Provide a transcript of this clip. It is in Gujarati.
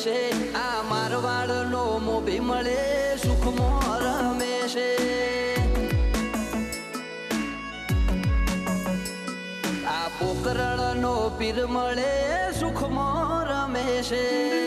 છે આ મારવાડ નો મોભી મળે સુખમાં રમે છે આ પોકરણ નો પીર મળે સુખમાં રમે છે